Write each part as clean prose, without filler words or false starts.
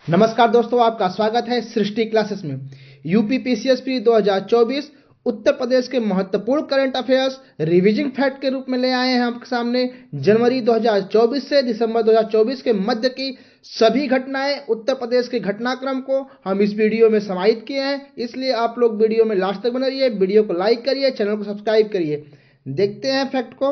नमस्कार दोस्तों, आपका स्वागत है सृष्टि क्लासेस में। यूपी पीसीएसपी 2024 उत्तर प्रदेश के महत्वपूर्ण करंट अफेयर्स रिवीजिंग फैक्ट के रूप में ले आए हैं आपके सामने। जनवरी 2024 से दिसंबर 2024 के मध्य की सभी घटनाएं उत्तर प्रदेश के घटनाक्रम को हम इस वीडियो में समाहित किए हैं, इसलिए आप लोग वीडियो में लास्ट तक बने रहिए। वीडियो को लाइक करिए, चैनल को सब्सक्राइब करिए। देखते हैं फैक्ट को।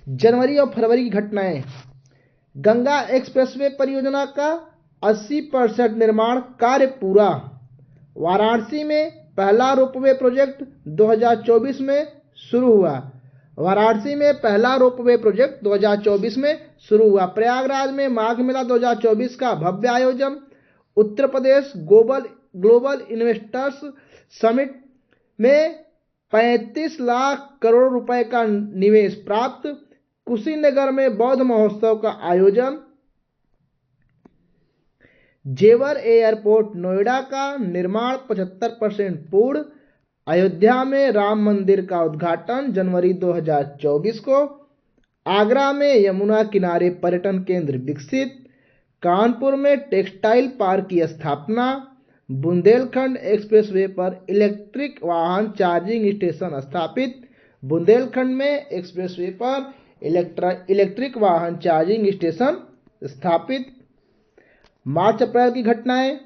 जनवरी और फरवरी की घटनाएं। गंगा एक्सप्रेसवे परियोजना का 80% निर्माण कार्य पूरा। वाराणसी में पहला रोपवे प्रोजेक्ट 2024 में शुरू हुआ। वाराणसी में पहला रोपवे प्रोजेक्ट 2024 में शुरू हुआ। प्रयागराज में माघ मेला 2024 का भव्य आयोजन। Uttar Pradesh global investors summit में 35 लाख करोड़ रुपए का निवेश प्राप्त। कुशीनगर में बौद्ध महोत्सव का आयोजन। जेवर एयरपोर्ट नोएडा का निर्माण 75% पूर्ण। अयोध्या में राम मंदिर का उद्घाटन जनवरी 2024 को। आगरा में यमुना किनारे पर्यटन केंद्र विकसित। कानपुर में टेक्सटाइल पार्क की स्थापना। बुंदेलखंड एक्सप्रेसवे पर इलेक्ट्रिक वाहन चार्जिंग स्टेशन स्थापित। बुंदेलखंड में एक्सप्रेसवे पर इलेक्ट्रिक वाहन चार्जिंग स्टेशन स्थापित। मार्च अप्रैल की घटनाएं।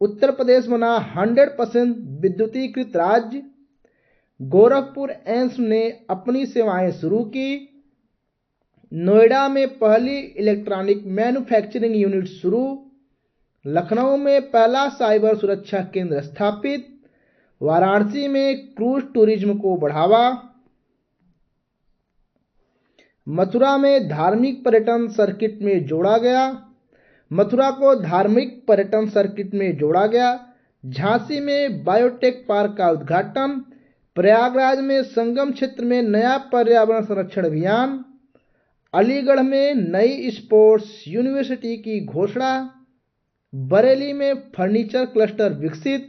उत्तर प्रदेश बना 100% विद्युतीकृत राज्य। गोरखपुर एम्स ने अपनी सेवाएं शुरू की। नोएडा में पहली इलेक्ट्रॉनिक मैन्युफैक्चरिंग यूनिट शुरू। लखनऊ में पहला साइबर सुरक्षा केंद्र स्थापित। वाराणसी में क्रूज टूरिज्म को बढ़ावा। मथुरा में धार्मिक पर्यटन सर्किट में जोड़ा गया। मथुरा को धार्मिक पर्यटन सर्किट में जोड़ा गया। झांसी में बायोटेक पार्क का उद्घाटन। प्रयागराज में संगम क्षेत्र में नया पर्यावरण संरक्षण अभियान। अलीगढ़ में नई स्पोर्ट्स यूनिवर्सिटी की घोषणा। बरेली में फर्नीचर क्लस्टर विकसित।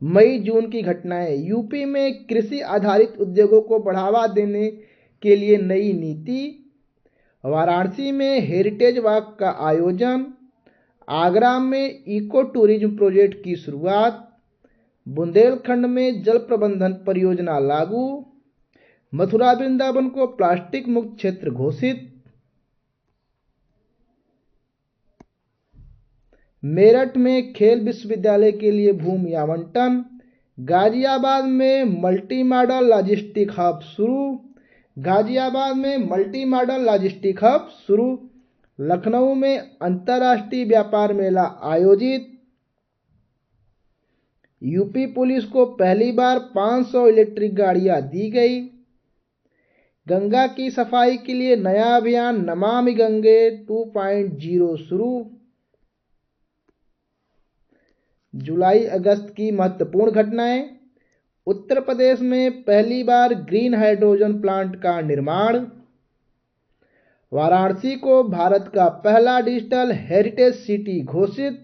मई जून की घटनाएं। यूपी में कृषि आधारित उद्योगों को बढ़ावा देने के लिए नई नीति। वाराणसी में हेरिटेज वॉक का आयोजन। आगरा में इको टूरिज्म प्रोजेक्ट की शुरुआत। बुंदेलखंड में जल प्रबंधन परियोजना लागू। मथुरा वृंदावन को प्लास्टिक मुक्त क्षेत्र घोषित। मेरठ में खेल विश्वविद्यालय के लिए भूमि आवंटन। गाजियाबाद में मल्टी मॉडल लॉजिस्टिक हब शुरू। गाजियाबाद में मल्टी मॉडल लॉजिस्टिक हब शुरू। लखनऊ में अंतर्राष्ट्रीय व्यापार मेला आयोजित। यूपी पुलिस को पहली बार 500 इलेक्ट्रिक गाड़ियां दी गई। गंगा की सफाई के लिए नया अभियान नमामि गंगे 2.0 शुरू। जुलाई अगस्त की महत्वपूर्ण घटनाएं। उत्तर प्रदेश में पहली बार ग्रीन हाइड्रोजन प्लांट का निर्माण। वाराणसी को भारत का पहला डिजिटल हेरिटेज सिटी घोषित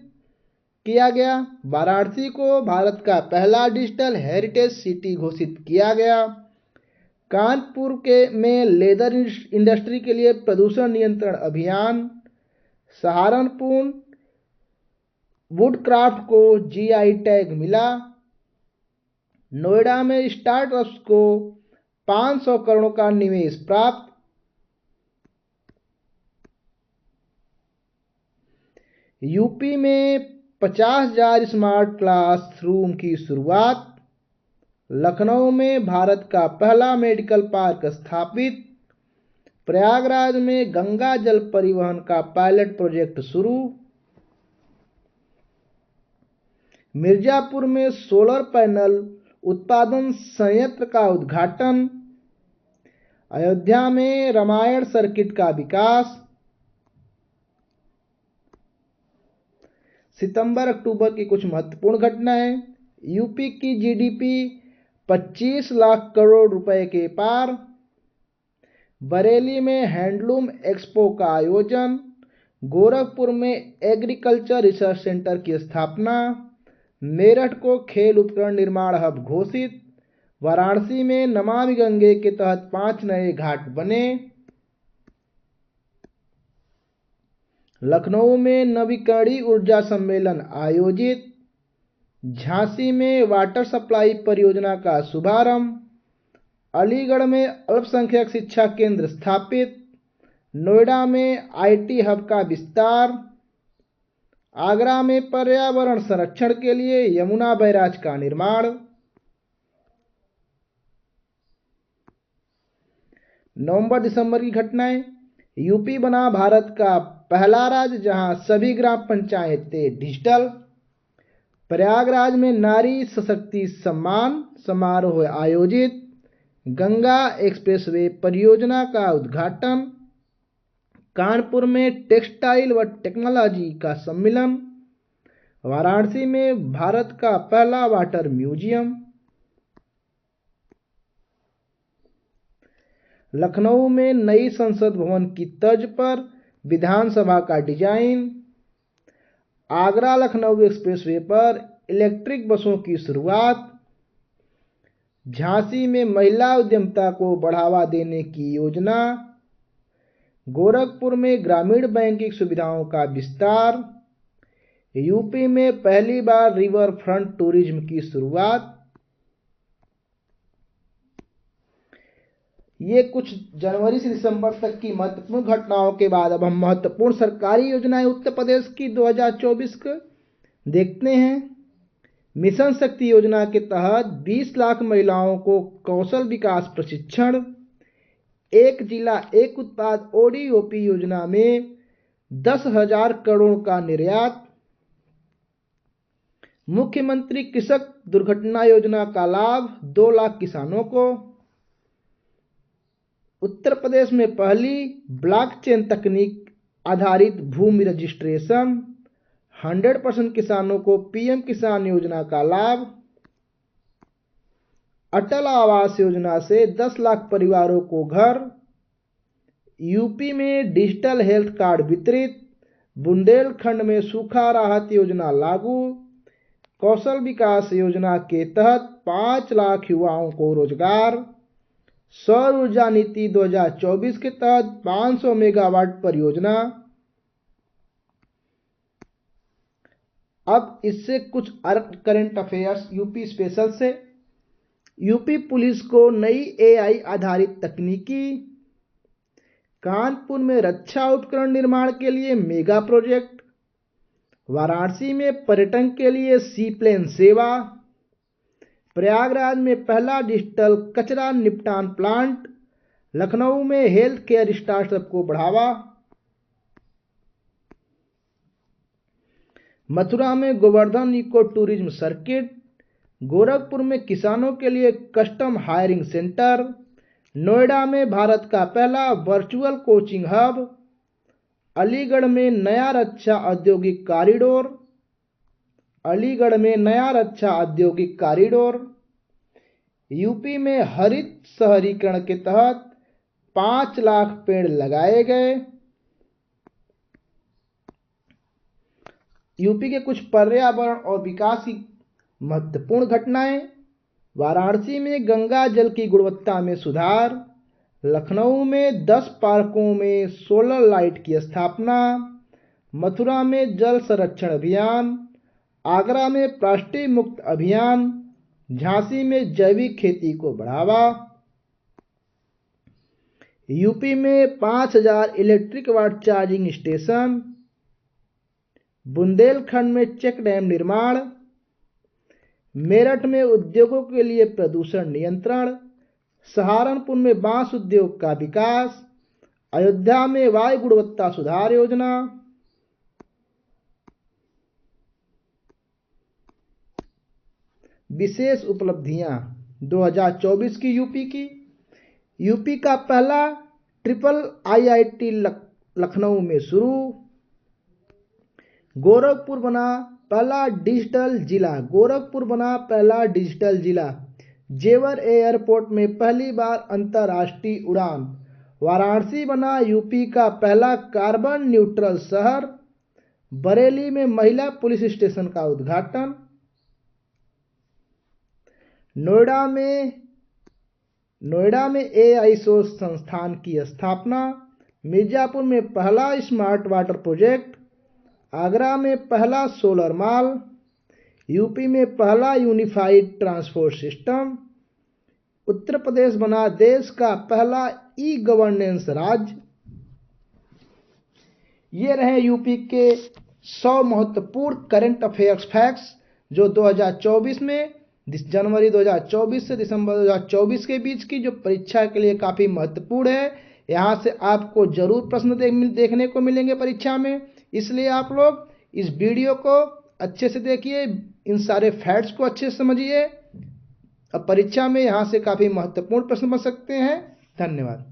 किया गया। वाराणसी को भारत का पहला डिजिटल हेरिटेज सिटी घोषित किया गया। कानपुर में लेदर इंडस्ट्री के लिए प्रदूषण नियंत्रण अभियान। सहारनपुर वुडक्राफ्ट को जीआई टैग मिला। नोएडा में स्टार्टअप्स को 500 करोड़ का निवेश प्राप्त। यूपी में 50,000 स्मार्ट क्लासरूम की शुरुआत। लखनऊ में भारत का पहला मेडिकल पार्क स्थापित। प्रयागराज में गंगा जल परिवहन का पायलट प्रोजेक्ट शुरू। मिर्जापुर में सोलर पैनल उत्पादन संयंत्र का उद्घाटन। अयोध्या में रामायण सर्किट का विकास। सितंबर अक्टूबर की कुछ महत्वपूर्ण घटनाएं। यूपी की जीडीपी 25 लाख करोड़ रुपए के पार। बरेली में हैंडलूम एक्सपो का आयोजन। गोरखपुर में एग्रीकल्चर रिसर्च सेंटर की स्थापना। मेरठ को खेल उपकरण निर्माण हब घोषित। वाराणसी में नमामि गंगे के तहत 5 नए घाट बने। लखनऊ में नवीकरणीय ऊर्जा सम्मेलन आयोजित। झांसी में वाटर सप्लाई परियोजना का शुभारंभ। अलीगढ़ में अल्पसंख्यक शिक्षा केंद्र स्थापित। नोएडा में आईटी हब का विस्तार। आगरा में पर्यावरण संरक्षण के लिए यमुना बैराज का निर्माण। नवंबर दिसंबर की घटनाएं। यूपी बना भारत का पहला राज्य जहां सभी ग्राम पंचायतें डिजिटल। प्रयागराज में नारी सशक्ति सम्मान समारोह आयोजित। गंगा एक्सप्रेसवे परियोजना का उद्घाटन। कानपुर में टेक्सटाइल व टेक्नोलॉजी का सम्मेलन। वाराणसी में भारत का पहला वाटर म्यूजियम। लखनऊ में नई संसद भवन की तर्ज पर विधानसभा का डिजाइन। आगरा लखनऊ एक्सप्रेसवे पर इलेक्ट्रिक बसों की शुरुआत। झांसी में महिला उद्यमिता को बढ़ावा देने की योजना। गोरखपुर में ग्रामीण बैंकिंग सुविधाओं का विस्तार। यूपी में पहली बार रिवर फ्रंट टूरिज्म की शुरुआत। ये कुछ जनवरी से दिसंबर तक की महत्वपूर्ण घटनाओं के बाद अब हम महत्वपूर्ण सरकारी योजनाएं उत्तर प्रदेश की 2024 को देखते हैं। मिशन शक्ति योजना के तहत 20 लाख महिलाओं को कौशल विकास प्रशिक्षण। एक जिला एक उत्पाद ओडीओपी योजना में 10,000 करोड़ का निर्यात। मुख्यमंत्री कृषक दुर्घटना योजना का लाभ 2 लाख किसानों को। उत्तर प्रदेश में पहली ब्लॉकचेन तकनीक आधारित भूमि रजिस्ट्रेशन। 100% किसानों को पीएम किसान योजना का लाभ। अटल आवास योजना से 10 लाख परिवारों को घर। यूपी में डिजिटल हेल्थ कार्ड वितरित। बुंदेलखंड में सूखा राहत योजना लागू। कौशल विकास योजना के तहत 5 लाख युवाओं को रोजगार। सौर ऊर्जा नीति 2024 के तहत 500 मेगावाट परियोजना। अब इससे कुछ करंट अफेयर्स यूपी स्पेशल से। यूपी पुलिस को नई एआई आधारित तकनीकी। कानपुर में रक्षा उपकरण निर्माण के लिए मेगा प्रोजेक्ट। वाराणसी में पर्यटन के लिए सी प्लेन सेवा। प्रयागराज में पहला डिजिटल कचरा निपटान प्लांट। लखनऊ में हेल्थ केयर स्टार्टअप को बढ़ावा। मथुरा में Govardhan eco tourism circuit. Gorakhpur में किसानों के लिए कस्टम हायरिंग सेंटर। नोएडा में भारत का पहला वर्चुअल कोचिंग हब। अलीगढ़ में नया रक्षा औद्योगिक कॉरिडोर। अलीगढ़ में नया रक्षा औद्योगिक कॉरिडोर। यूपी में हरित शहरीकरण के तहत 5 लाख पेड़ लगाए गए। यूपी के कुछ पर्यावरण और विकास की महत्वपूर्ण घटनाएं। वाराणसी में गंगा जल की गुणवत्ता में सुधार। लखनऊ में 10 पार्कों में सोलर लाइट की स्थापना। मथुरा में जल संरक्षण अभियान। आगरा में प्लास्टिक मुक्त अभियान। झांसी में जैविक खेती को बढ़ावा। यूपी में 5,000 electric watt charging station. Bundelkhand में चेक डैम निर्माण। मेरठ में उद्योगों के लिए प्रदूषण नियंत्रण। सहारनपुर में बांस उद्योग का विकास। अयोध्या में वायु गुणवत्ता सुधार योजना। विशेष उपलब्धियां 2024 की यूपी का पहला ट्रिपल आईआईटी लखनऊ में शुरू। गोरखपुर बना पहला डिजिटल जिला। जेवर एयरपोर्ट में पहली बार अंतर्राष्ट्रीय उड़ान। वाराणसी बना यूपी का पहला कार्बन न्यूट्रल शहर। बरेली में महिला पुलिस स्टेशन का उद्घाटन। नोएडा में नोएडा में एआई शोध संस्थान की स्थापना, मिर्जापुर में पहला स्मार्ट वाटर प्रोजेक्ट, आगरा में पहला सोलर मॉल, यूपी में पहला unified transport system, Uttar Pradesh बना देश का पहला ई गवर्नेंस राज्य। ये रहे यूपी के 100 महत्वपूर्ण करंट अफेयर्स फैक्ट्स जो 2024 में जनवरी 2024 से दिसंबर 2024 के बीच की जो परीक्षा के लिए काफ़ी महत्वपूर्ण है। यहाँ से आपको जरूर प्रश्न देखने को मिलेंगे परीक्षा में, इसलिए आप लोग इस वीडियो को अच्छे से देखिए, इन सारे फैक्ट्स को अच्छे से समझिए। अब परीक्षा में यहाँ से काफ़ी महत्वपूर्ण प्रश्न बन सकते हैं। धन्यवाद।